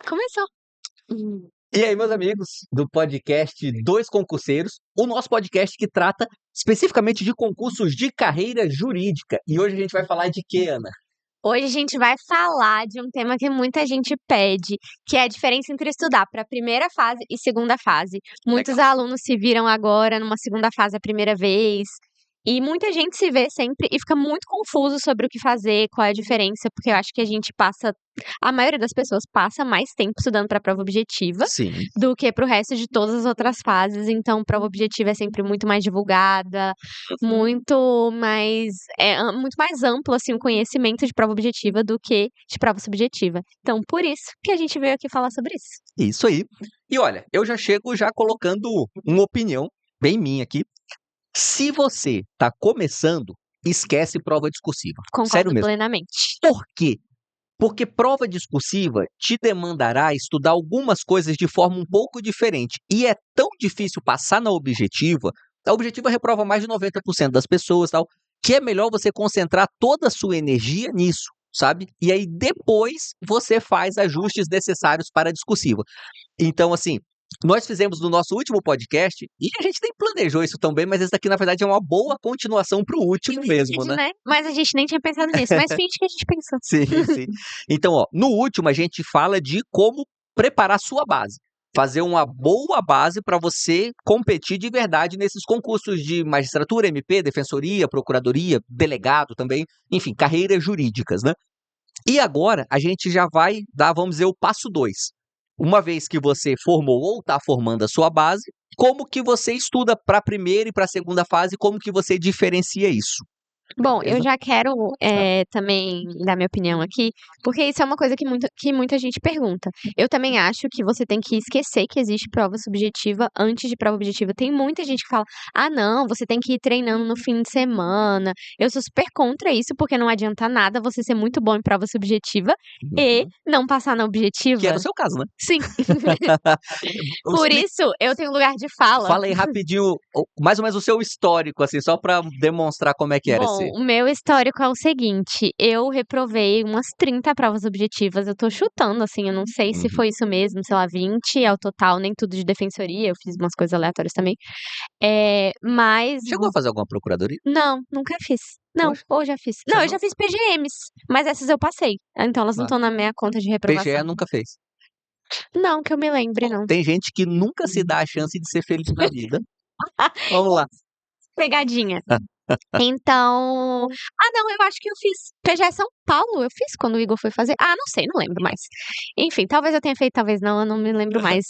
Começou. Hum. E aí, meus amigos do podcast Dois Concurseiros, o nosso podcast que trata especificamente de concursos de carreira jurídica. E hoje a gente vai falar de quê, Ana? Hoje a gente vai falar de um tema que muita gente pede, que é a diferença entre estudar para a primeira fase e segunda fase. Muitos alunos se viram agora numa segunda fase a primeira vez. E muita gente se vê sempre e fica muito confuso sobre o que fazer, qual é a diferença, porque eu acho que a maioria das pessoas passa mais tempo estudando para a prova objetiva Sim. do que para o resto de todas as outras fases. Então, prova objetiva é sempre muito mais divulgada, muito mais amplo assim o conhecimento de prova objetiva do que de prova subjetiva. Então, por isso que a gente veio aqui falar sobre isso. Isso aí. E olha, eu já chego colocando uma opinião bem minha aqui. Se você tá começando, esquece prova discursiva. Concordo Sério mesmo. plenamente. Por quê? Porque prova discursiva te demandará estudar algumas coisas de forma um pouco diferente. E é tão difícil passar na objetiva, a objetiva reprova mais de 90% das pessoas, tal, que é melhor você concentrar toda a sua energia nisso, sabe? E aí depois você faz ajustes necessários para a discursiva. Então, assim, nós fizemos no nosso último podcast, e a gente nem planejou isso tão bem, mas esse daqui, na verdade, é uma boa continuação pro último mesmo, né? Mas a gente nem tinha pensado nisso, mas finge que a gente pensou. Sim, sim. Então, ó, no último a gente fala de como preparar a sua base. Fazer uma boa base para você competir de verdade nesses concursos de magistratura, MP, defensoria, procuradoria, delegado também, enfim, carreiras jurídicas, né? E agora a gente já vai dar, vamos dizer, o passo 2. Uma vez que você formou ou está formando a sua base, como que você estuda para a primeira e para a segunda fase, como que você diferencia isso? Bom, eu Beleza? já quero também dar minha opinião aqui, porque isso é uma coisa que muita gente pergunta. Eu também acho que você tem que esquecer que existe prova subjetiva antes de prova objetiva. Tem muita gente que fala, ah, não, você tem que ir treinando no fim de semana. Eu sou super contra isso, porque não adianta nada você ser muito bom em prova subjetiva e não passar na objetiva. Que era o seu caso, né? Sim. Por isso, eu tenho lugar de fala. Fala aí rapidinho, mais ou menos o seu histórico, assim, só pra demonstrar como é que era esse. Bom, o meu histórico é o seguinte, eu reprovei umas 30 provas objetivas, eu tô chutando, assim, eu não sei se foi isso mesmo, sei lá, 20 ao total, nem tudo de defensoria, eu fiz umas coisas aleatórias também, mas... Chegou a fazer alguma procuradoria? Não, nunca fiz. Não, Poxa. ou já fiz. Não, eu já fiz PGMs, mas essas eu passei, então elas não estão na minha conta de reprovação. PGE nunca fez. Não, que eu me lembre, não. Tem gente que nunca se dá a chance de ser feliz na vida. Vamos lá. Pegadinha. Então, não, eu acho que eu fiz PGE São Paulo, eu fiz quando o Igor foi fazer. Ah, não sei, não lembro mais. Enfim, talvez eu tenha feito, talvez não, eu não me lembro mais.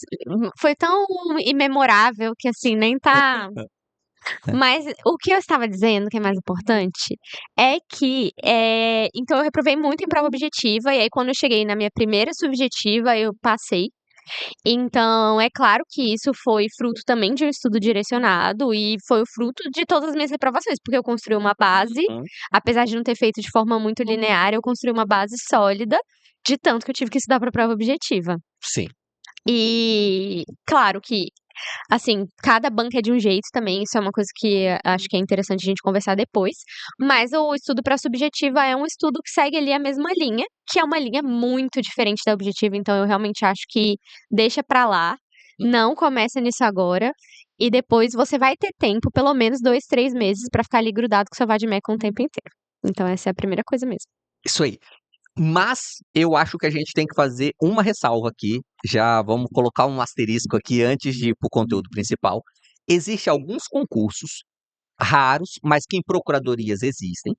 Foi tão imemorável que assim, nem tá. Mas o que eu estava dizendo, que é mais importante, é que então eu reprovei muito em prova objetiva, e aí quando eu cheguei na minha primeira subjetiva, eu passei. Então, é claro que isso foi fruto também de um estudo direcionado e foi o fruto de todas as minhas reprovações, porque eu construí uma base, apesar de não ter feito de forma muito linear, eu construí uma base sólida, de tanto que eu tive que estudar para a prova objetiva. Sim. E claro que, assim, cada banca é de um jeito também, isso é uma coisa que acho que é interessante a gente conversar depois, mas o estudo para subjetiva é um estudo que segue ali a mesma linha, que é uma linha muito diferente da objetiva, então eu realmente acho que deixa pra lá, não começa nisso agora, e depois você vai ter tempo, pelo menos 2, 3 meses, pra ficar ali grudado com seu vademecum o tempo inteiro. Então essa é a primeira coisa mesmo. Isso aí. Mas eu acho que a gente tem que fazer uma ressalva aqui. Já vamos colocar um asterisco aqui antes de ir para o conteúdo principal. Existem alguns concursos raros, mas que em procuradorias existem,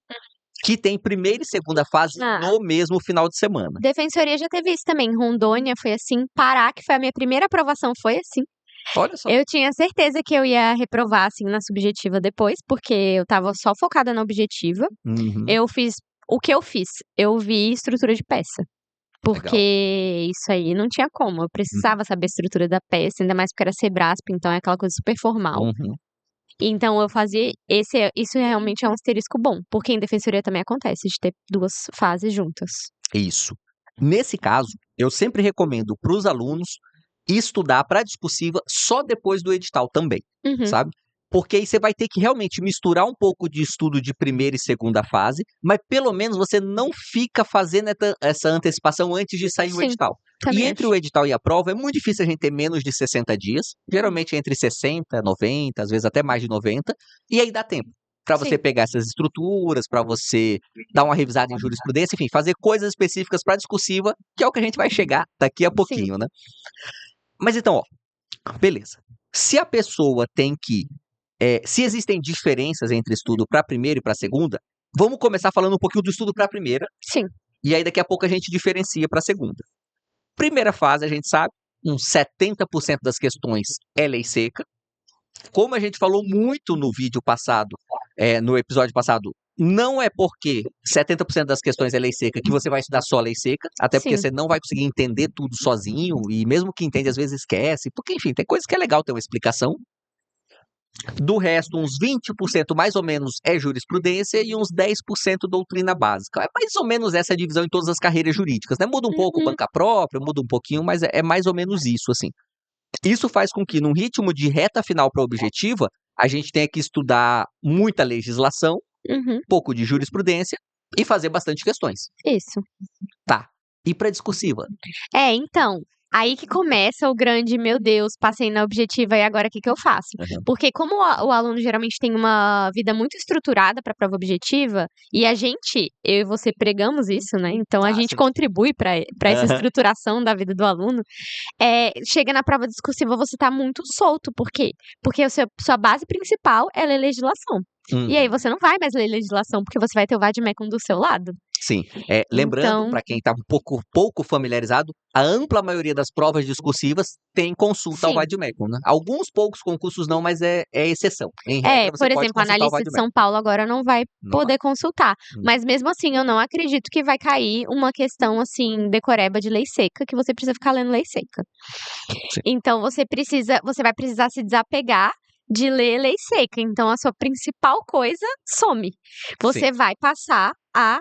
que tem primeira e segunda fase no mesmo final de semana. Defensoria já teve isso também. Rondônia foi assim. Pará, que foi a minha primeira aprovação, foi assim. Olha só. Eu tinha certeza que eu ia reprovar, assim, na subjetiva depois, porque eu tava só focada na objetiva. Eu fiz... O que eu fiz? Eu vi estrutura de peça. Porque isso aí não tinha como. Eu precisava saber a estrutura da peça, ainda mais porque era Sebrasp, então é aquela coisa super formal. Então eu fazia... Isso realmente é um asterisco bom, porque em defensoria também acontece de ter 2 fases juntas. Isso. Nesse caso, eu sempre recomendo para os alunos estudar para a discursiva só depois do edital também, sabe? Porque aí você vai ter que realmente misturar um pouco de estudo de primeira e segunda fase, mas pelo menos você não fica fazendo essa antecipação antes de sair o edital. E Também entre acho. o edital e a prova, é muito difícil a gente ter menos de 60 dias. Geralmente entre 60, 90, às vezes até mais de 90. E aí dá tempo para você Sim, pegar essas estruturas, para você dar uma revisada em jurisprudência, enfim, fazer coisas específicas para discursiva, que é o que a gente vai chegar daqui a sim. pouquinho, né? Mas então, ó, beleza. Se a pessoa tem que. Se existem diferenças entre estudo para a primeira e para a segunda, vamos começar falando um pouquinho do estudo para a primeira, Sim. e aí daqui a pouco a gente diferencia para a segunda. Primeira fase, a gente sabe, uns 70% das questões é lei seca. Como a gente falou muito no vídeo passado, no episódio passado, não é porque 70% das questões é lei seca que você vai estudar só lei seca, até porque Sim. você não vai conseguir entender tudo sozinho, e mesmo que entende, às vezes esquece, porque, enfim, tem coisas que é legal ter uma explicação. Do resto, uns 20% mais ou menos é jurisprudência e uns 10% doutrina básica. É mais ou menos essa divisão em todas as carreiras jurídicas, né? Muda um pouco banca própria, muda um pouquinho, mas é mais ou menos isso, assim. Isso faz com que, num ritmo de reta final para objetiva, a gente tenha que estudar muita legislação, Uhum. pouco de jurisprudência e fazer bastante questões. Isso. Tá. E para discursiva? Então, aí que começa o grande, meu Deus, passei na objetiva e agora o que que eu faço? Uhum. Porque como o aluno geralmente tem uma vida muito estruturada para a prova objetiva, e eu e você pregamos isso, né? Então a gente Sim. contribui para essa Aham. estruturação da vida do aluno. Chega na prova discursiva, você tá muito solto. Por quê? Porque sua base principal é ler legislação. E aí Uhum. você não vai mais ler legislação, porque você vai ter o vade-mecum do seu lado. Sim. Lembrando, Então, para quem está um pouco familiarizado, a ampla maioria das provas discursivas tem consulta ao sim. vade-mecum, né? Alguns poucos concursos não, mas é exceção. Em regra, você Por pode exemplo, a consultar o analista de vade-mecum. São Paulo agora não vai Não vai. poder consultar. Hum. Mas mesmo assim, eu não acredito que vai cair uma questão assim, decoreba de lei seca, que você precisa ficar lendo lei seca. Sim. Então você vai precisar se desapegar de ler lei seca. Então a sua principal coisa some. Você vai passar a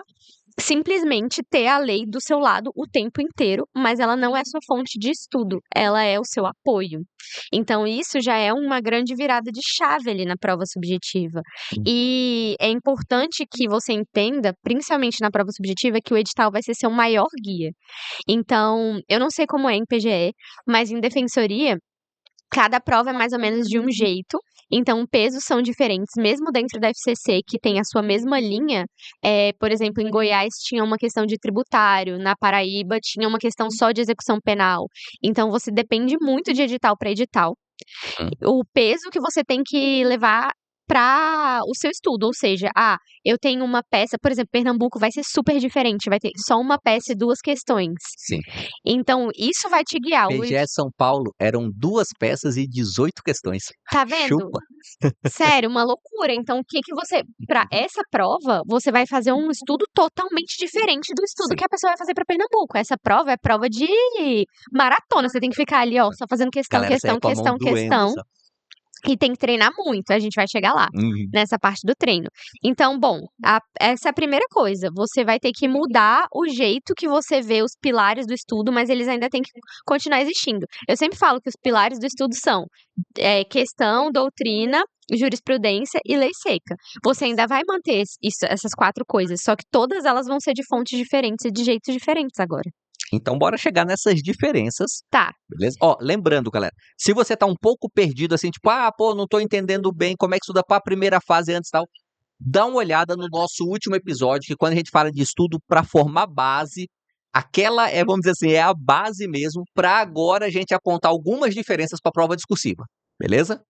simplesmente ter a lei do seu lado o tempo inteiro, mas ela não é sua fonte de estudo, ela é o seu apoio. Então, isso já é uma grande virada de chave ali na prova subjetiva. E é importante que você entenda, principalmente na prova subjetiva, que o edital vai ser seu maior guia. Então, eu não sei como é em PGE, mas em defensoria, cada prova é mais ou menos de um jeito, então pesos são diferentes, mesmo dentro da FCC, que tem a sua mesma linha. Por exemplo, em Goiás tinha uma questão de tributário, na Paraíba tinha uma questão só de execução penal. Então você depende muito de edital para edital. Hum. O peso que você tem que levar para o seu estudo, ou seja, eu tenho uma peça, por exemplo, Pernambuco vai ser super diferente, vai ter só uma peça e duas questões. Sim. Então, isso vai te guiar. PGE São Paulo eram 2 peças e 18 questões. Tá vendo? Chupa. Sério, uma loucura. Então, o que que você, para essa prova, você vai fazer um estudo totalmente diferente do estudo Sim. que a pessoa vai fazer para Pernambuco. Essa prova é prova de maratona. Você tem que ficar ali, ó, só fazendo questão, Galera, questão, sai com a mão questão, doendo, questão. sabe? E tem que treinar muito, a gente vai chegar lá, Uhum. nessa parte do treino. Então, bom, essa é a primeira coisa. Você vai ter que mudar o jeito que você vê os pilares do estudo, mas eles ainda têm que continuar existindo. Eu sempre falo que os pilares do estudo são questão, doutrina, jurisprudência e lei seca. Você ainda vai manter essas 4 coisas, só que todas elas vão ser de fontes diferentes e de jeitos diferentes agora. Então bora chegar nessas diferenças, Tá. beleza? Ó, lembrando, galera, se você tá um pouco perdido, assim, tipo, não tô entendendo bem como é que estuda pra primeira fase antes e tal, dá uma olhada no nosso último episódio, que quando a gente fala de estudo pra formar base, aquela vamos dizer assim, é a base mesmo, pra agora a gente apontar algumas diferenças pra prova discursiva, beleza?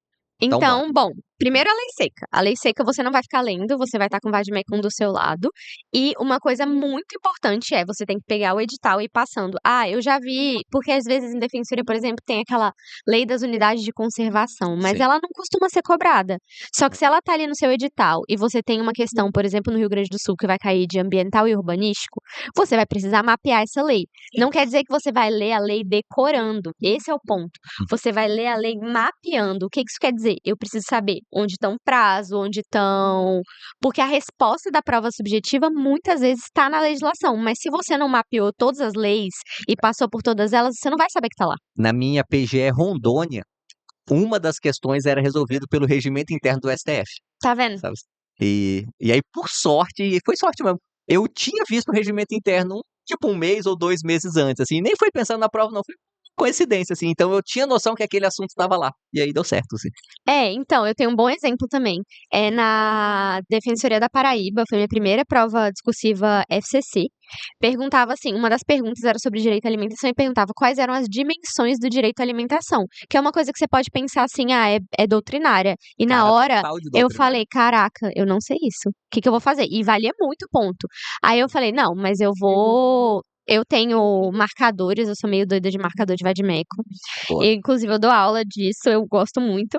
Então bora. Então, bom, primeiro a lei seca. A lei seca você não vai ficar lendo, você vai estar com o vade-mecum do seu lado. E uma coisa muito importante você tem que pegar o edital e ir passando. Eu já vi, porque às vezes em defensoria, por exemplo, tem aquela lei das unidades de conservação, mas Sim. ela não costuma ser cobrada. Só que se ela tá ali no seu edital e você tem uma questão, por exemplo, no Rio Grande do Sul, que vai cair de ambiental e urbanístico, você vai precisar mapear essa lei. Não quer dizer que você vai ler a lei decorando. Esse é o ponto. Você vai ler a lei mapeando. O que isso quer dizer? Eu preciso saber onde estão prazo, onde estão. Porque a resposta da prova subjetiva muitas vezes está na legislação, mas se você não mapeou todas as leis e passou por todas elas, você não vai saber que está lá. Na minha PGE Rondônia, uma das questões era resolvida pelo regimento interno do STF, Tá vendo? sabe? E aí, por sorte, e foi sorte mesmo, eu tinha visto o regimento interno tipo 1 mês ou 2 meses antes, assim, nem foi pensando na prova não, foi coincidência, assim, então eu tinha noção que aquele assunto estava lá, e aí deu certo, assim. Então, eu tenho um bom exemplo também. É na Defensoria da Paraíba, foi minha primeira prova discursiva FCC. Perguntava assim, uma das perguntas era sobre direito à alimentação e perguntava quais eram as dimensões do direito à alimentação, que é uma coisa que você pode pensar assim, é doutrinária. E na Cara, hora total de eu doutrina. falei, caraca, eu não sei isso. O que que eu vou fazer? E valia muito ponto. Aí eu falei, não, mas eu tenho marcadores, eu sou meio doida de marcador de vadimeco. Boa. Inclusive, eu dou aula disso, eu gosto muito.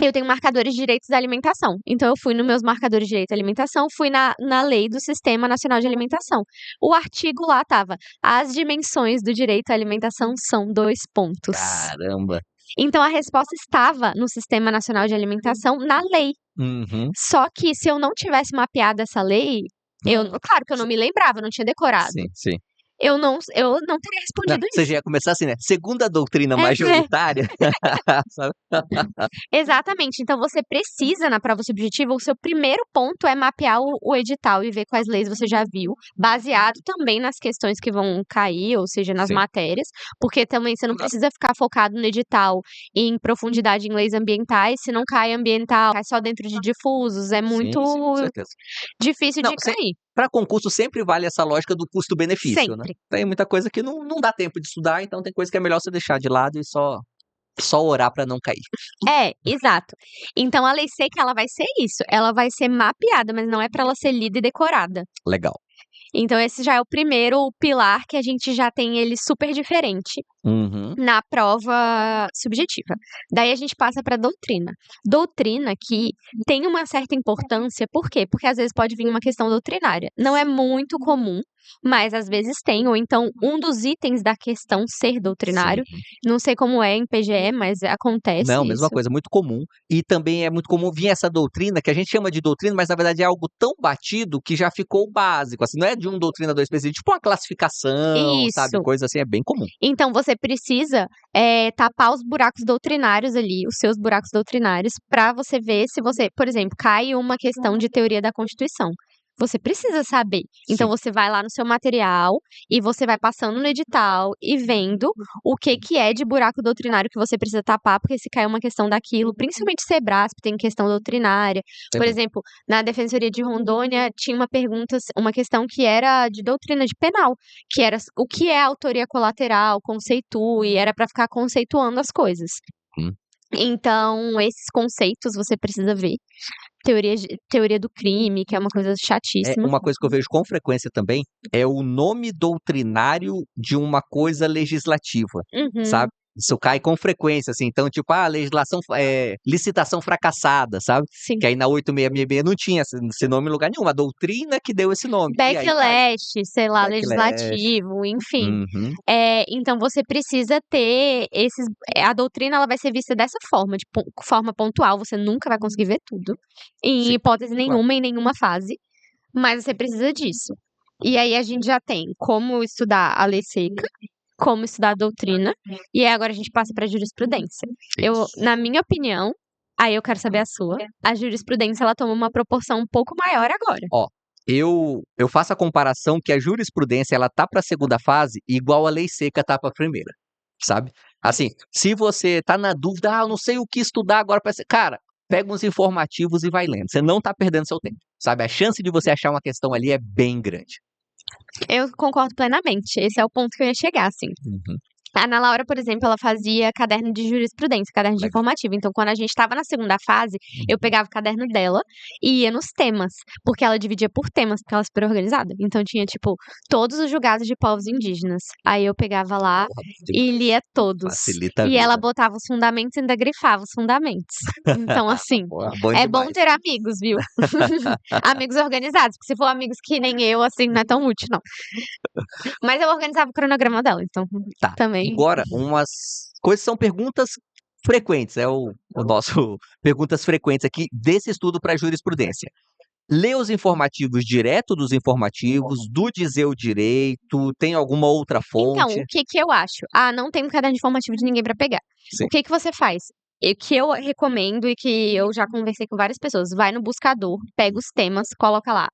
Eu tenho marcadores de direitos da alimentação. Então, eu fui nos meus marcadores de direito à alimentação, fui na lei do Sistema Nacional de Alimentação. O artigo lá tava: as dimensões do direito à alimentação são 2 pontos. Caramba. Então, a resposta estava no Sistema Nacional de Alimentação, na lei. Uhum. Só que se eu não tivesse mapeado essa lei, claro que eu não me lembrava, eu não tinha decorado. Sim. Eu não teria Não, respondido você isso. já ia começar assim, né, segundo a doutrina É. majoritária, sabe. Exatamente. Então você precisa, na prova subjetiva, o seu primeiro ponto é mapear o edital e ver quais leis você já viu, baseado também nas questões que vão cair, ou seja, nas Sim. matérias, porque também você não precisa ficar focado no edital em profundidade em leis ambientais, se não cai ambiental, cai só dentro de difusos, é muito Sim, com certeza. difícil Não, de cair. para concurso sempre vale essa lógica do custo-benefício, né. Sempre. Tem muita coisa que não dá tempo de estudar, então tem coisa que é melhor você deixar de lado e só orar para não cair. Exato. Então a lei seca, ela vai ser isso, ela vai ser mapeada, mas não é para ela ser lida e decorada. Legal. Então esse já é o primeiro pilar que a gente já tem ele super diferente Uhum. na prova subjetiva. Daí a gente passa para doutrina. Doutrina que tem uma certa importância, por quê? Porque às vezes pode vir uma questão doutrinária. Não é muito comum, mas às vezes tem, ou então um dos itens da questão ser doutrinário. Sim. Não sei como é em PGE, mas acontece Não, mesma isso. coisa, muito comum. E também é muito comum vir essa doutrina, que a gente chama de doutrina, mas na verdade é algo tão batido que já ficou básico, assim, não é de um doutrina 2 específico, tipo uma classificação, sabe, Isso. coisa assim, é bem comum. Então você precisa tapar os buracos doutrinários ali, os seus buracos doutrinários, para você ver se você, por exemplo, cai uma questão de teoria da Constituição. Você precisa saber. Então Sim. você vai lá no seu material e você vai passando no edital e vendo o que é de buraco doutrinário que você precisa tapar, porque se cai uma questão daquilo, principalmente Sebrasp tem questão doutrinária. Por Sempre. exemplo, na Defensoria de Rondônia tinha uma questão que era de doutrina de penal, que era o que é autoria colateral, conceitue, era para ficar conceituando as coisas. Hum. Então, esses conceitos você precisa ver. Teoria do crime, que é uma coisa chatíssima. Uma coisa que eu vejo com frequência também é o nome doutrinário de uma coisa legislativa, Uhum. sabe? Isso cai com frequência, assim, então, tipo, legislação, licitação fracassada, sabe? Sim. Que aí na 8666 não tinha esse nome em lugar nenhum, a doutrina que deu esse nome. E aí cai. Backlash, sei lá, Backlash. legislativo, enfim. Uhum. Então você precisa ter esses. A doutrina ela vai ser vista dessa forma, de forma pontual. Você nunca vai conseguir ver tudo, em Sim, hipótese claro. nenhuma, em nenhuma fase. Mas você precisa disso. E aí a gente já tem como estudar a lei seca, como estudar a doutrina, e aí agora a gente passa para a jurisprudência. Na minha opinião, aí eu quero saber a sua, a jurisprudência ela toma uma proporção um pouco maior agora. Eu faço a comparação que a jurisprudência ela tá para a segunda fase igual a lei seca tá para a primeira, sabe? Assim, se você tá na dúvida, eu não sei o que estudar agora para ser, cara, pega uns informativos e vai lendo. Você não tá perdendo seu tempo, sabe? A chance de você achar uma questão ali é bem grande. Eu concordo plenamente. Esse é o ponto que eu ia chegar, assim. Uhum. A Ana Laura, por exemplo, ela fazia caderno de jurisprudência, caderno de Legal. informativo. Então, quando a gente estava na segunda fase, eu pegava o caderno dela e ia nos temas, porque ela dividia por temas, porque ela é super organizada. Então, tinha, tipo, todos os julgados de povos indígenas. Aí eu pegava lá e lia todos. Facilita a E ela vida. botava os fundamentos e ainda grifava os fundamentos. Então, assim, Bom é bom demais. ter amigos, viu? Amigos organizados, porque se for amigos que nem eu, assim, não é tão útil, não. Mas eu organizava o cronograma dela, então Tá. também. Agora, umas coisas são perguntas frequentes, é o nosso perguntas frequentes aqui desse estudo para jurisprudência. Lê os informativos direto dos informativos, do Dizer o Direito, tem alguma outra Então, fonte? o que eu acho? não tem um caderno informativo de ninguém pra pegar. Sim. O que você faz? O que eu recomendo e que eu já conversei com várias pessoas, vai no buscador, pega os temas, coloca lá,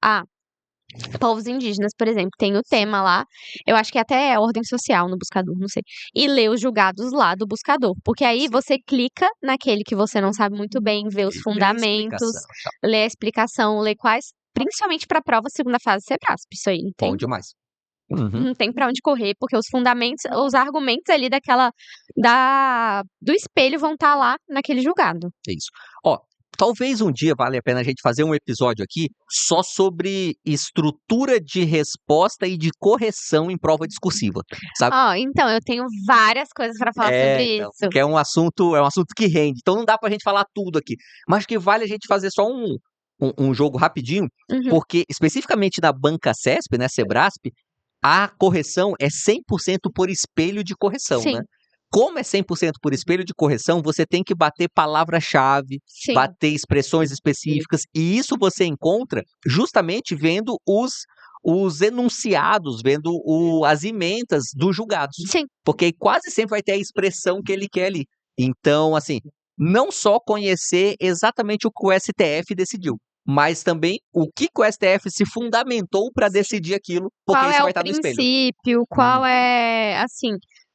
povos indígenas, por exemplo, tem o tema lá, eu acho que até é ordem social no buscador, não sei, e lê os julgados lá do buscador, porque aí Sim. você clica naquele que você não sabe muito bem, vê os E lê a fundamentos, explicação, tchau. lê a explicação, lê quais, principalmente para a prova segunda fase Sebrasp, isso aí, Bom demais. Uhum. não tem pra onde correr, porque os fundamentos, os argumentos ali do espelho vão estar lá naquele julgado. É isso. Ó, talvez um dia vale a pena a gente fazer um episódio aqui só sobre estrutura de resposta e de correção em prova discursiva, sabe? Ó, então, eu tenho várias coisas pra falar sobre Então, isso. que é um assunto que rende. Então não dá pra gente falar tudo aqui. Mas que vale a gente fazer só um jogo rapidinho, Uhum. porque especificamente na banca CESP, né, Sebrasp, a correção é 100% por espelho de correção, Sim. né? Como é 100% por espelho de correção, você tem que bater palavra-chave, Sim. bater expressões específicas, e isso você encontra justamente vendo os enunciados, vendo as emendas dos julgados. Sim. Porque aí quase sempre vai ter a expressão que ele quer ali. Então, assim, não só conhecer exatamente o que o STF decidiu, mas também o que o STF se fundamentou para decidir aquilo, porque Qual isso é vai o estar no espelho. princípio, qual é, assim,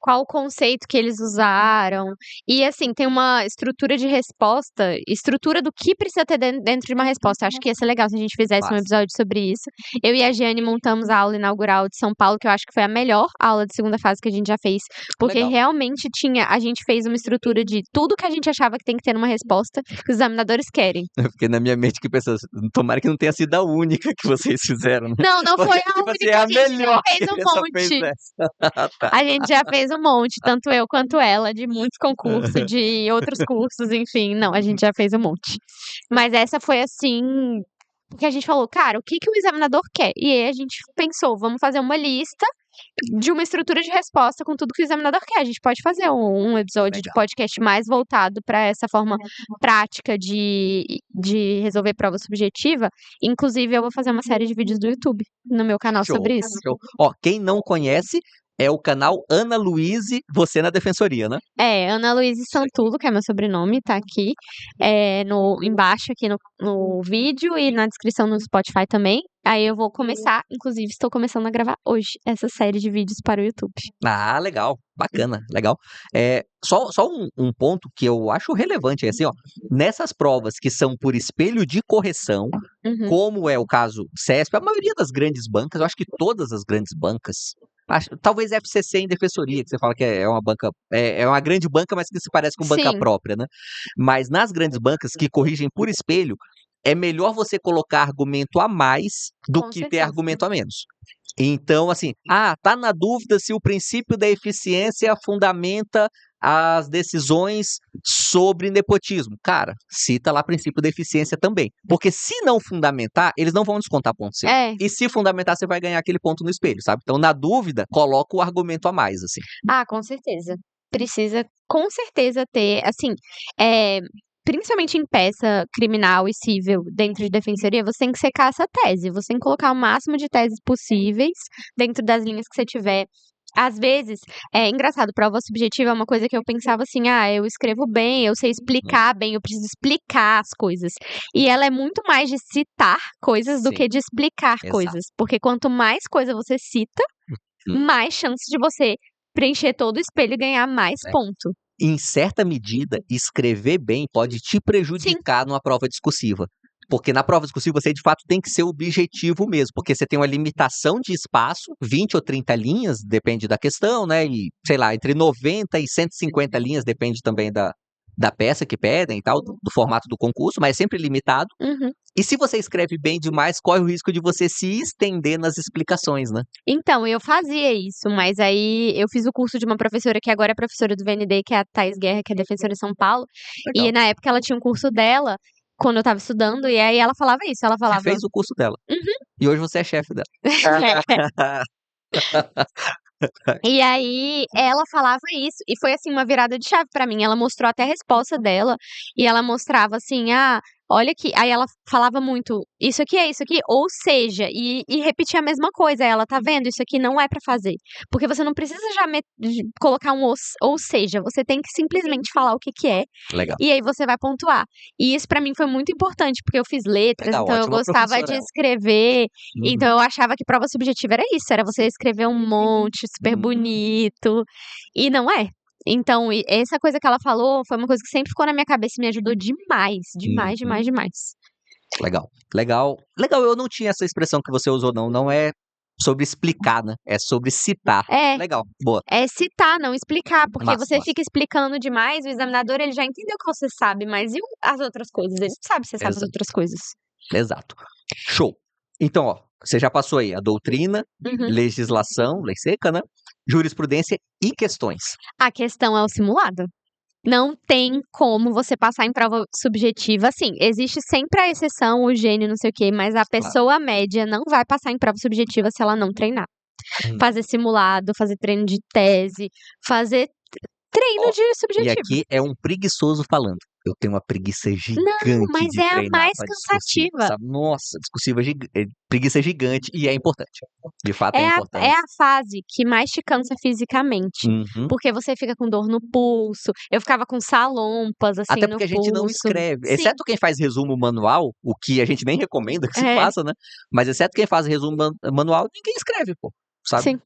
qual o conceito que eles usaram. E, assim, tem uma estrutura de resposta, estrutura do que precisa ter dentro de uma resposta. Acho que ia ser legal se a gente fizesse um Massa. episódio sobre isso. Eu e a Giane montamos a aula inaugural de São Paulo, que eu acho que foi a melhor aula de segunda fase que a gente já fez, porque Legal. realmente a gente fez uma estrutura de tudo que a gente achava que tem que ter numa resposta que os examinadores querem. Eu fiquei na minha mente que pensando, tomara que não tenha sido a única que vocês fizeram, né? Não foi a Tipo assim, única, é a gente melhor já fez que um essa monte. fez essa. Tá. A gente já fez um monte, tanto eu quanto ela, de muitos concursos, de outros cursos, enfim. Não, a gente já fez um monte. Mas essa foi assim, porque a gente falou, cara, o que o examinador quer? E aí a gente pensou, vamos fazer uma lista de uma estrutura de resposta com tudo que o examinador quer. A gente pode fazer um episódio de Legal. podcast mais voltado para essa forma prática de resolver prova subjetiva. Inclusive, eu vou fazer uma série de vídeos do YouTube no meu canal Show, sobre isso. show. Ó, quem não conhece é o canal Ana Luíse, você na Defensoria, né? É, Ana Luísa Santulo, que é meu sobrenome, tá aqui embaixo aqui no vídeo e na descrição no Spotify também. Aí eu vou começar, inclusive estou começando a gravar hoje essa série de vídeos para o YouTube. Ah, legal, bacana, legal. Só um ponto que eu acho relevante, é assim, ó, nessas provas que são por espelho de correção, Uhum. como é o caso CESP, a maioria das grandes bancas, eu acho que todas as grandes bancas, talvez FCC em Defensoria, que você fala que é uma banca, é uma grande banca, mas que se parece com banca Sim. própria, né? Mas nas grandes bancas que corrigem por espelho, é melhor você colocar argumento a mais do Com que ter certeza. argumento a menos. Então, assim, tá na dúvida se o princípio da eficiência fundamenta as decisões sobre nepotismo. Cara, cita lá princípio da eficiência também. Porque se não fundamentar, eles não vão descontar ponto seu. É. E se fundamentar, você vai ganhar aquele ponto no espelho, sabe? Então, na dúvida, coloca o argumento a mais, assim. Ah, com certeza. Precisa, com certeza, ter, assim, principalmente em peça criminal e civil dentro de defensoria, você tem que secar essa tese. Você tem que colocar o máximo de teses possíveis dentro das linhas que você tiver. Às vezes, é engraçado, prova subjetiva é uma coisa que eu pensava assim, eu escrevo bem, eu sei explicar bem, eu preciso explicar as coisas. E ela é muito mais de citar coisas do Sim. que de explicar Exato. coisas. Porque quanto mais coisa você cita, mais chance de você preencher todo o espelho e ganhar mais ponto. Em certa medida, escrever bem pode te prejudicar numa prova discursiva. Porque na prova discursiva você de fato tem que ser objetivo mesmo, porque você tem uma limitação de espaço, 20 ou 30 linhas, depende da questão, né? E, sei lá, entre 90 e 150 linhas, depende também da peça que pedem e tal, do formato do concurso, mas é sempre limitado. Uhum. E se você escreve bem demais, corre o risco de você se estender nas explicações, né? Então, eu fazia isso, mas aí eu fiz o curso de uma professora que agora é professora do VND, que é a Thais Guerra, que é defensora de São Paulo. Legal. E na época ela tinha um curso dela, quando eu tava estudando, e aí ela falava isso, ela falava... Você fez o curso dela. Uhum. E hoje você é chefe dela. E aí ela falava isso, e foi assim uma virada de chave pra mim. Ela mostrou até a resposta dela, e ela mostrava assim, olha aqui. Aí ela falava muito, isso aqui é isso aqui, ou seja, e repetia a mesma coisa. Aí ela, tá vendo? Isso aqui não é pra fazer. Porque você não precisa já colocar um ou seja, você tem que simplesmente falar o que que é, Legal. e aí você vai pontuar. E isso pra mim foi muito importante, porque eu fiz letras, Legal, então eu ótima gostava de professora ela. escrever, Uhum. então eu achava que prova subjetiva era isso, era você escrever um monte, super bonito, e não é. Então, essa coisa que ela falou foi uma coisa que sempre ficou na minha cabeça e me ajudou demais, demais, Uhum. demais, demais. Legal. Legal. Legal, eu não tinha essa expressão que você usou, não. Não é sobre explicar, né? É sobre citar. É, Legal, boa. é citar, não explicar, porque Massa, você massa. fica explicando demais, o examinador ele já entendeu que você sabe, mas e as outras coisas? Ele não sabe se você sabe as Exato. outras coisas. Exato. Show. Então, ó, você já passou aí a doutrina, Uhum. legislação, lei seca, né? Jurisprudência e questões. A questão é o simulado. Não tem como você passar em prova subjetiva. Assim, existe sempre a exceção, o gênio, não sei o quê, mas a Claro. pessoa média não vai passar em prova subjetiva se ela não treinar. Fazer simulado, fazer treino de tese, fazer treino Ó, de E subjetivo. aqui é um preguiçoso falando. Eu tenho uma preguiça Não, gigante mas de é a treinar mais pra discursiva, cansativa. sabe? Nossa, discursiva preguiça gigante e é importante. De fato é É importante. a fase que mais te cansa fisicamente. Uhum. Porque você fica com dor no pulso. Eu ficava com salompas, assim, Até no porque a gente não pulso. escreve, Sim. exceto quem faz resumo manual, o que a gente nem recomenda que se É. faça, né? Mas exceto quem faz resumo manual, ninguém escreve, pô. Sabe? Sim.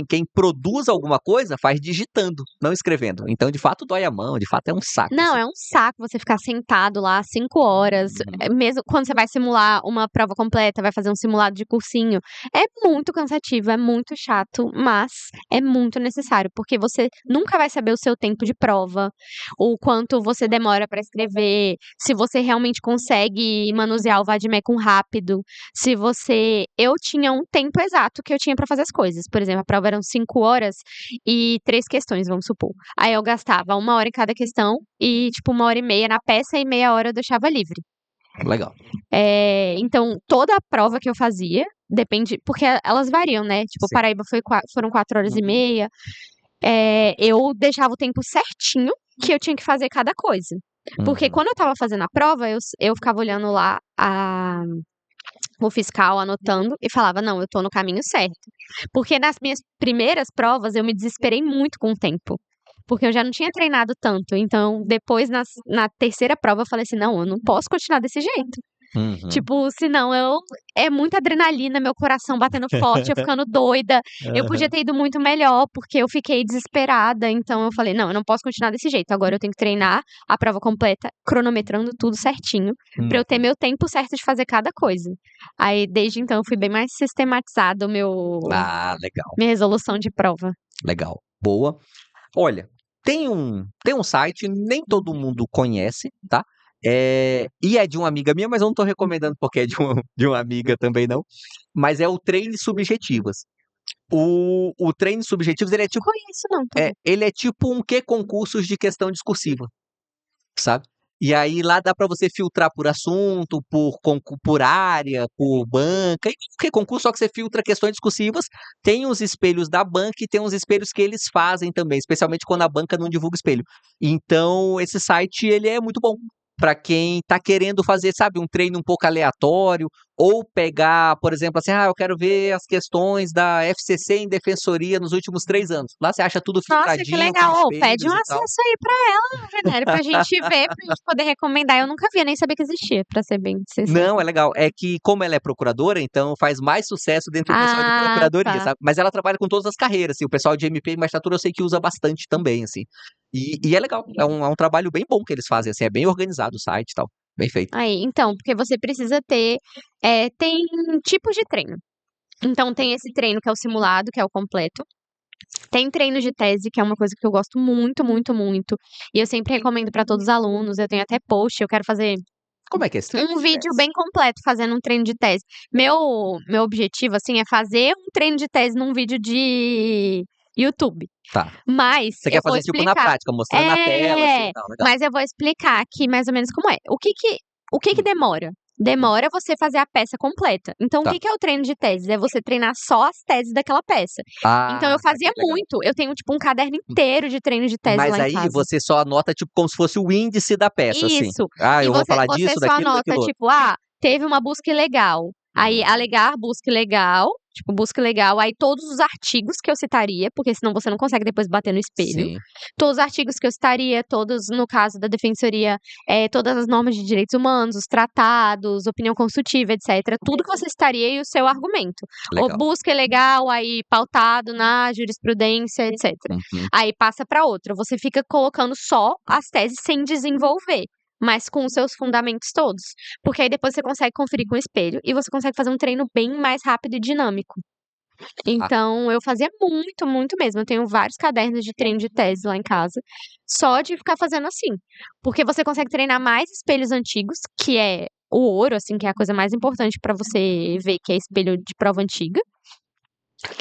Quem produz alguma coisa faz digitando, não escrevendo. Então, de fato, dói a mão, de fato é um saco. Não, assim. é um saco você ficar sentado lá 5 horas, mesmo quando você vai simular uma prova completa, vai fazer um simulado de cursinho. É muito cansativo, é muito chato, mas é muito necessário, porque você nunca vai saber o seu tempo de prova, o quanto você demora pra escrever, se você realmente consegue manusear o vade-mecum rápido, se você... Eu tinha um tempo exato que eu tinha pra fazer as coisas. Por exemplo, a prova eram 5 horas e 3 questões, vamos supor. Aí eu gastava 1 hora em cada questão e, tipo, 1h30 na peça e meia hora eu deixava livre. Legal. Então, toda a prova que eu fazia, depende, porque elas variam, né? Tipo, Sim. Paraíba foram 4h30. Eu deixava o tempo certinho que eu tinha que fazer cada coisa. Porque Uhum. quando eu tava fazendo a prova, eu ficava olhando lá o fiscal anotando e falava, não, eu tô no caminho certo. Porque nas minhas primeiras provas eu me desesperei muito com o tempo. Porque eu já não tinha treinado tanto. Então, depois, na terceira prova, eu falei assim, não, eu não posso continuar desse jeito. Uhum. Tipo, senão é muita adrenalina, meu coração batendo forte, eu ficando doida. Eu podia ter ido muito melhor, porque eu fiquei desesperada. Então eu falei, não, eu não posso continuar desse jeito. Agora eu tenho que treinar a prova completa, cronometrando tudo certinho, pra eu ter meu tempo certo de fazer cada coisa. Aí, desde então, eu fui bem mais sistematizado Ah, legal. minha resolução de prova. Legal. Boa. Olha, tem um site, nem todo mundo conhece, tá? E é de uma amiga minha, mas eu não tô recomendando porque é de uma amiga também não. Mas é o Treine Subjetivas. O Treine Subjetivas, ele é tipo, Conheço não, também. ele é tipo um concursos de questão discursiva, sabe? E aí lá dá pra você filtrar por assunto, por área, por banca, e que concurso, só que você filtra questões discursivas. Tem os espelhos da banca e tem uns espelhos que eles fazem também, especialmente quando a banca não divulga espelho. Então, esse site, ele é muito bom pra quem tá querendo fazer, sabe, um treino um pouco aleatório, ou pegar, por exemplo, assim, eu quero ver as questões da FCC em defensoria nos últimos 3 anos. Lá você acha tudo Nossa, que filtradinho, com legal. Ô, pede um espelhos e tal. acesso aí pra ela, Venere, pra gente ver, pra gente poder recomendar. Eu nunca vi, nem sabia que existia, pra ser bem sincera. Não, é legal. É que, como ela é procuradora, então faz mais sucesso dentro do pessoal de procuradoria, tá. sabe? Mas ela trabalha com todas as carreiras, assim. O pessoal de MP e magistratura eu sei que usa bastante também, assim. E é legal. É um trabalho bem bom que eles fazem, assim. É bem organizado o site e tal. Bem feito. Aí, então, porque você precisa ter. Tem tipos de treino. Então, tem esse treino que é o simulado, que é o completo. Tem treino de tese, que é uma coisa que eu gosto muito, muito, muito. E eu sempre recomendo pra todos os alunos. Eu tenho até post, eu quero fazer Como é que é esse treino um de vídeo tese? bem completo fazendo um treino de tese. Meu objetivo, assim, é fazer um treino de tese num vídeo de YouTube. Tá. Mas Você eu quer vou fazer, tipo, na explicar. prática, mostrando na tela, assim, e tal. Legal. Mas eu vou explicar aqui mais ou menos como é. O que demora? Demora você fazer a peça completa. Então, o Tá. que é o treino de teses? É você treinar só as teses daquela peça. Então, eu Saquei, fazia legal. muito. Eu tenho, tipo, um caderno inteiro de treino de tese Mas lá em aí casa. você só anota, tipo, como se fosse o índice da peça, assim. Isso. Ah, E eu vou você falar você disso, só daquilo, anota, daquilo outro. tipo, teve uma busca ilegal. Aí, alegar busca ilegal, tipo, busca ilegal, aí todos os artigos que eu citaria, porque senão você não consegue depois bater no espelho. Sim. Todos os artigos que eu citaria, todos, no caso da defensoria, todas as normas de direitos humanos, os tratados, opinião consultiva, etc. Tudo que você citaria e o seu argumento. Ou Legal. busca ilegal, aí pautado na jurisprudência, etc. Uhum. Aí passa para outra. Você fica colocando só as teses sem desenvolver, mas com os seus fundamentos todos. Porque aí depois você consegue conferir com o espelho e você consegue fazer um treino bem mais rápido e dinâmico. Então, eu fazia muito, muito mesmo. Eu tenho vários cadernos de treino de tese lá em casa, só de ficar fazendo assim. Porque você consegue treinar mais espelhos antigos, que é o ouro, assim, que é a coisa mais importante pra você ver que é espelho de prova antiga,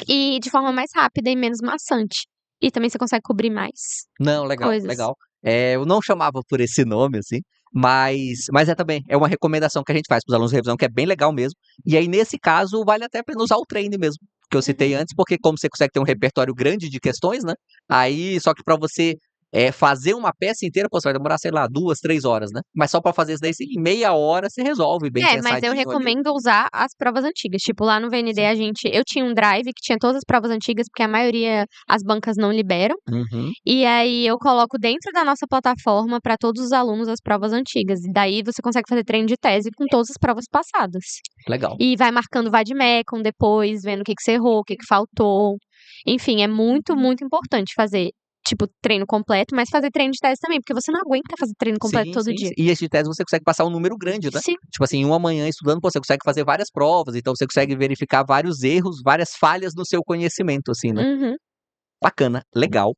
e de forma mais rápida e menos maçante. E também você consegue cobrir mais Não, legal, coisas. legal. Eu não chamava por esse nome, assim, mas também, é uma recomendação que a gente faz para os alunos de revisão, que é bem legal mesmo. E aí, nesse caso, vale até a pena usar o treine mesmo, que eu citei antes, porque como você consegue ter um repertório grande de questões, né? Aí, só que para você fazer uma peça inteira, pô, você vai demorar, sei lá, 2, 3 horas, né? Mas só para fazer isso daí, em meia hora você resolve bem Mas eu pensadinho ali. recomendo usar as provas antigas. Tipo, lá no VND eu tinha um drive que tinha todas as provas antigas, porque a maioria as bancas não liberam. Uhum, E aí eu coloco dentro da nossa plataforma para todos os alunos as provas antigas. E daí você consegue fazer treino de tese com todas as provas passadas. legal. E vai marcando vademecum depois, vendo o que você errou, o que faltou. Enfim, é muito, muito importante fazer, tipo, treino completo, mas fazer treino de tese também, porque você não aguenta fazer treino completo Sim, todo sim, dia. sim. E esse de tese você consegue passar um número grande, né? Sim. Tipo assim, em uma manhã estudando, pô, você consegue fazer várias provas, então você consegue verificar vários erros, várias falhas no seu conhecimento, assim, né? Uhum. Bacana, legal.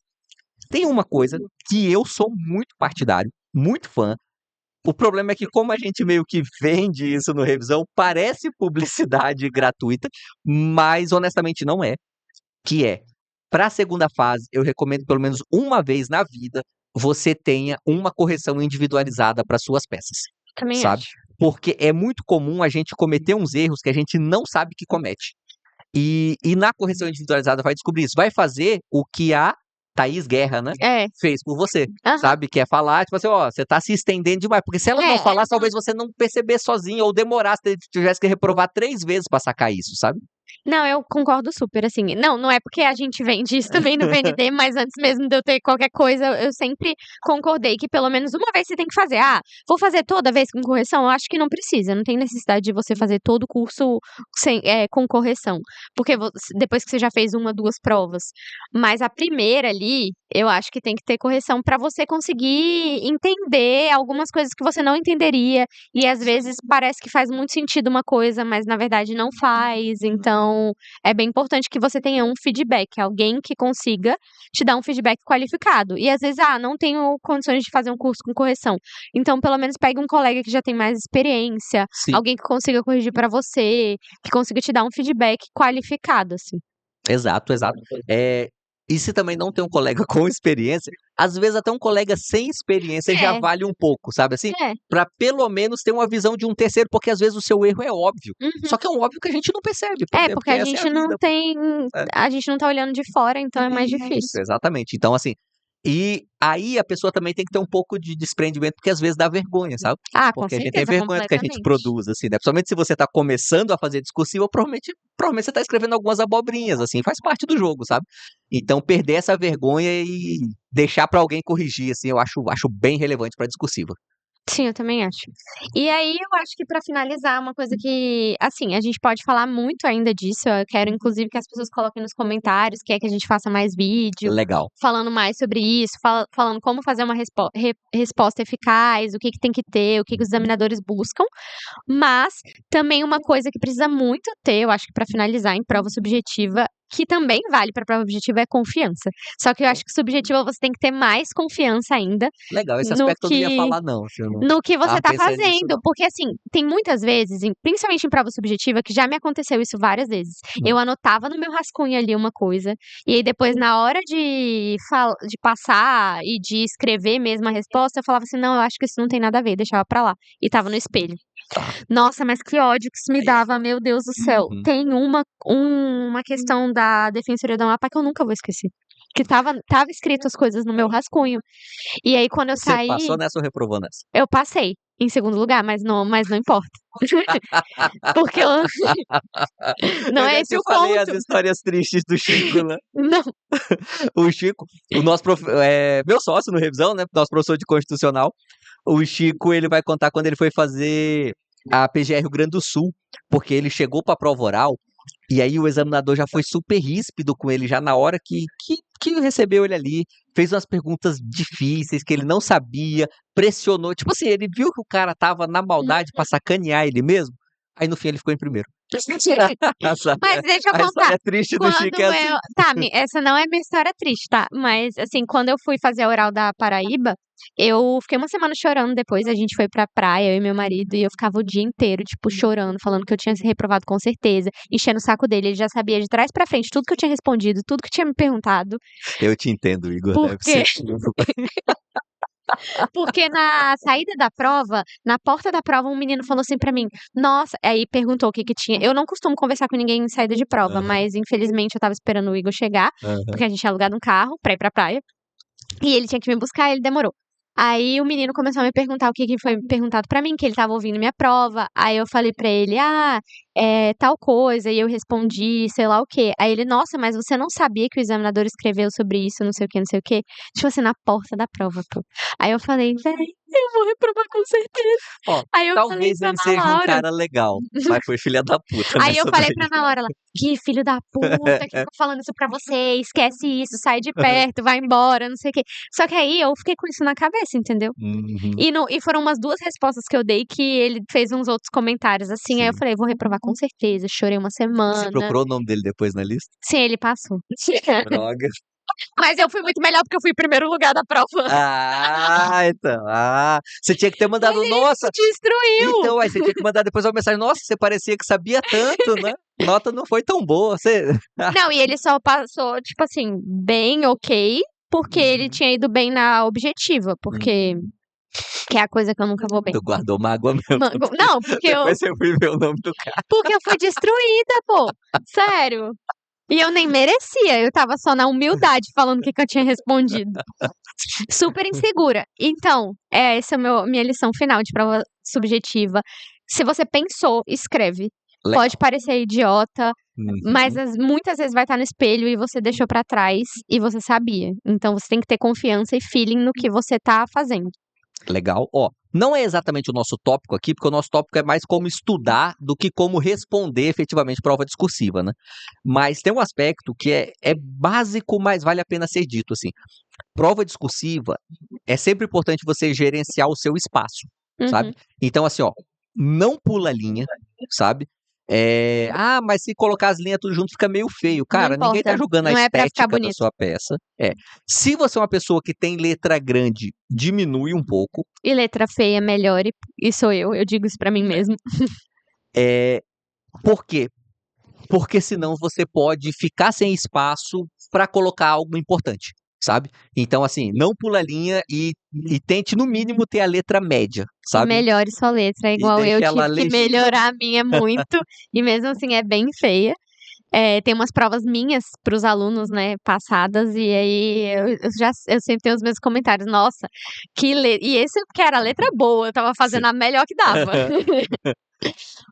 Tem uma coisa que eu sou muito partidário, muito fã. O problema é que, como a gente meio que vende isso no revisão, parece publicidade gratuita, mas honestamente não é. Que é, para a segunda fase, eu recomendo pelo menos uma vez na vida você tenha uma correção individualizada para suas peças, Também sabe? acho. Porque é muito comum a gente cometer uns erros que a gente não sabe que comete. E na correção individualizada vai descobrir isso. Vai fazer o que a Thaís Guerra, né, É. fez por você, Aham. sabe? Que é falar, tipo assim, ó, você tá se estendendo demais. Porque se ela não falasse, talvez você não percebesse sozinha ou demorasse, tivesse que reprovar 3 vezes pra sacar isso, sabe? Não, eu concordo super, assim. Não é porque a gente vende isso também no VND, mas antes mesmo de eu ter qualquer coisa, eu sempre concordei que pelo menos uma vez você tem que fazer. Vou fazer toda vez com correção? Eu acho que não precisa, não tem necessidade de você fazer todo o curso com correção. Porque depois que você já fez uma, duas provas. Mas a primeira ali, eu acho que tem que ter correção pra você conseguir entender algumas coisas que você não entenderia. E às vezes parece que faz muito sentido uma coisa, mas na verdade não faz. Então, é bem importante que você tenha um feedback, alguém que consiga te dar um feedback qualificado. E às vezes, não tenho condições de fazer um curso com correção. Então, pelo menos pegue um colega que já tem mais experiência, Sim. alguém que consiga corrigir pra você, que consiga te dar um feedback qualificado, assim. Exato, exato. E se também não tem um colega com experiência, às vezes até um colega sem experiência já vale um pouco, sabe assim? É. Pra pelo menos ter uma visão de um terceiro, porque às vezes o seu erro é óbvio. Uhum. Só que é um óbvio que a gente não percebe, Porque a essa é gente não vida. tem. É. A gente não tá olhando de fora, então é mais difícil. Exatamente. Então, assim, e aí a pessoa também tem que ter um pouco de desprendimento, porque às vezes dá vergonha, sabe? Com Porque a gente tem certeza, vergonha do que a gente completamente. produz, assim, né? Principalmente se você tá começando a fazer discursiva, provavelmente você tá escrevendo algumas abobrinhas, assim, faz parte do jogo, sabe? Então, perder essa vergonha e deixar pra alguém corrigir, assim, eu acho bem relevante pra discursiva. Sim, eu também acho. E aí, eu acho que pra finalizar, uma coisa que, assim, a gente pode falar muito ainda disso. Eu quero, inclusive, que as pessoas coloquem nos comentários, quer que a gente faça mais vídeo, Legal. falando mais sobre isso, falando como fazer uma resposta eficaz, o que tem que ter, o que os examinadores buscam. Mas também uma coisa que precisa muito ter, eu acho que pra finalizar em prova subjetiva, que também vale pra prova objetiva, é confiança. Só que eu acho que subjetiva você tem que ter mais confiança ainda Legal, esse no aspecto eu não ia que falar não, se eu não no que você tava tá pensando nisso fazendo. não. Porque, assim, tem muitas vezes, principalmente em prova subjetiva, que já me aconteceu isso várias vezes. Eu anotava no meu rascunho ali uma coisa, e aí depois, na hora de passar e de escrever mesmo a resposta, eu falava assim: não, eu acho que isso não tem nada a ver, deixava pra lá. E tava no espelho. Tá. Nossa, mas que ódio que isso me dava, meu Deus do céu. Uhum. Tem uma questão da Defensoria do Amapá que eu nunca vou esquecer. Que tava escrito as coisas no meu rascunho. E aí, quando eu Você saí, passou nessa ou reprovou nessa? eu passei em segundo lugar, mas não importa. Porque não Eu é já esse te o falei as ponto. histórias tristes do Chico, né? Não. O Chico, o nosso meu sócio no Revisão, né? Nosso professor de Constitucional. O Chico, ele vai contar quando ele foi fazer a PGR Rio Grande do Sul, porque ele chegou para a prova oral e aí o examinador já foi super ríspido com ele já na hora que recebeu ele ali, fez umas perguntas difíceis que ele não sabia, pressionou, tipo assim, ele viu que o cara tava na maldade pra sacanear ele mesmo, aí no fim ele ficou em primeiro. Mas deixa eu A contar. história triste do Chico é assim. Tá, essa não é minha história triste, tá? Mas, assim, quando eu fui fazer a oral da Paraíba, eu fiquei uma semana chorando depois. A gente foi pra praia, eu e meu marido, e eu ficava o dia inteiro, tipo, chorando, falando que eu tinha se reprovado com certeza, enchendo o saco dele. Ele já sabia de trás pra frente tudo que eu tinha respondido, tudo que tinha me perguntado. Eu te entendo, Igor, Por deve quê? ser. Porque na saída da prova, na porta da prova, um menino falou assim pra mim: Nossa, aí perguntou o que que tinha. Eu não costumo conversar com ninguém em saída de prova, Aham, mas infelizmente eu tava esperando o Igor chegar, aham. porque a gente tinha alugado um carro pra ir pra praia. E ele tinha que me buscar, ele demorou. Aí o menino começou a me perguntar o que que foi perguntado pra mim, que ele tava ouvindo minha prova. Aí eu falei pra ele, tal coisa, e eu respondi, sei lá o quê. Aí ele, nossa, mas você não sabia que o examinador escreveu sobre isso, não sei o quê, não sei o quê. Tipo assim, na porta da prova, pô. Aí eu falei, véi, eu vou reprovar com certeza. Ó, Aí eu falei talvez pra ele Ana seja um Laura. cara legal, mas foi filha da puta Aí eu nessa falei daí. pra Ana Laura, ela, que filho da puta, que ficou falando isso pra você, esquece isso, sai de perto, vai embora, não sei o quê. Só que aí eu fiquei com isso na cabeça, entendeu? Uhum, E foram umas 2 respostas que eu dei que ele fez uns outros comentários, assim, aí eu sim. falei: "Vou reprovar com certeza", chorei uma Você semana. procurou o nome dele depois na lista? Sim, ele passou. Droga. Mas eu fui muito melhor porque eu fui em primeiro lugar da prova. Ah, então. Ah, você tinha que ter Mas mandado, ele me nossa. destruiu. Então, aí você tinha que mandar depois uma mensagem, nossa, você parecia que sabia tanto, né? Nota não foi tão boa. Você. Não, e ele só passou, tipo assim, bem ok, porque ele Uhum. tinha ido bem na objetiva, porque Uhum. que é a coisa que eu nunca vou bem. Tu guardou mágoa mesmo. Não, porque Depois você foi ver o nome do cara. eu fui destruída, pô. Sério. E eu nem merecia, eu tava só na humildade falando o que que eu tinha respondido. Super insegura. Então, essa é minha lição final de prova subjetiva. Se você pensou, escreve. Pode Legal. parecer idiota, mas Uhum. muitas vezes vai estar no espelho e você deixou pra trás e você sabia. Então você tem que ter confiança e feeling no que você tá fazendo. Legal. Ó, não é exatamente o nosso tópico aqui, porque o nosso tópico é mais como estudar do que como responder efetivamente prova discursiva, né? Mas tem um aspecto que é básico, mas vale a pena ser dito, assim. Prova discursiva é sempre importante você gerenciar o seu espaço, sabe? Uhum. Então, assim, ó, não pula a linha, sabe? Mas se colocar as linhas tudo junto fica meio feio. Não Cara, ninguém tá importa. julgando a Não é pra ficar estética da bonito. sua peça. Se você é uma pessoa que tem letra grande, diminui um pouco. E letra feia, melhore. E sou eu digo isso pra mim mesmo. Por quê? Porque senão você pode ficar sem espaço para colocar algo importante, sabe? Então, assim, não pula a linha e tente, no mínimo, ter a letra média, E sabe? melhore sua letra, E igual eu deixe ela tive que legível. melhorar a minha muito. E mesmo assim é bem feia. Tem umas provas minhas para os alunos, né, passadas, e aí eu sempre tenho os meus comentários. Nossa, e esse que era a letra boa, eu tava Sim. fazendo a melhor que dava.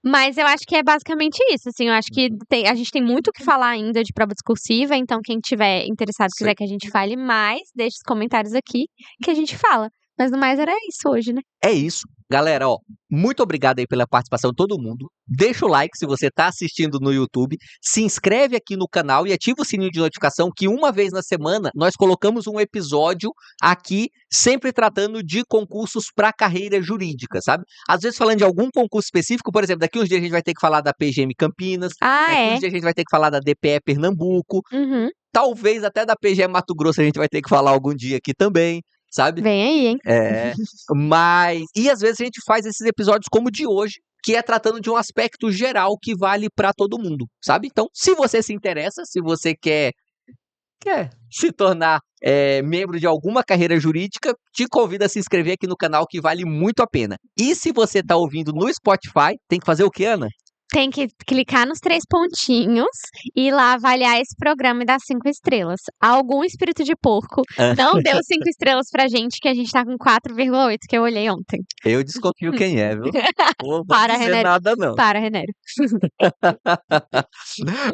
Mas eu acho que é basicamente isso, assim, eu acho que a gente tem muito o que falar ainda de prova discursiva, então quem tiver interessado, Sim. quiser que a gente fale mais, deixe os comentários aqui que a gente fala. Mas no mais era isso hoje, né? É isso. Galera, ó, muito obrigado aí pela participação de todo mundo. Deixa o like se você tá assistindo no YouTube, se inscreve aqui no canal e ativa o sininho de notificação que uma vez na semana nós colocamos um episódio aqui, sempre tratando de concursos para carreira jurídica, sabe? Às vezes falando de algum concurso específico, por exemplo, daqui uns dias a gente vai ter que falar da PGM Campinas, Ah, daqui uns é? dias a gente vai ter que falar da DPE Pernambuco, Uhum. talvez até da PGM Mato Grosso a gente vai ter que falar algum dia aqui também, sabe? Vem aí, hein? Mas. E às vezes a gente faz esses episódios como o de hoje, que é tratando de um aspecto geral que vale pra todo mundo, sabe? Então, se você se interessa, se você quer quer se tornar membro de alguma carreira jurídica, te convido a se inscrever aqui no canal que vale muito a pena. E se você está ouvindo no Spotify, tem que fazer o quê, Ana? Tem que clicar nos 3 pontinhos e ir lá avaliar esse programa e dar 5 estrelas. Algum espírito de porco não deu 5 estrelas pra gente, que a gente tá com 4,8, que eu olhei ontem. Eu desconfio quem é, viu? Não vou Para, dizer Renério. nada, não. Para, Renério.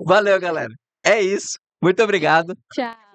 Valeu, galera. É isso. Muito obrigado. Tchau.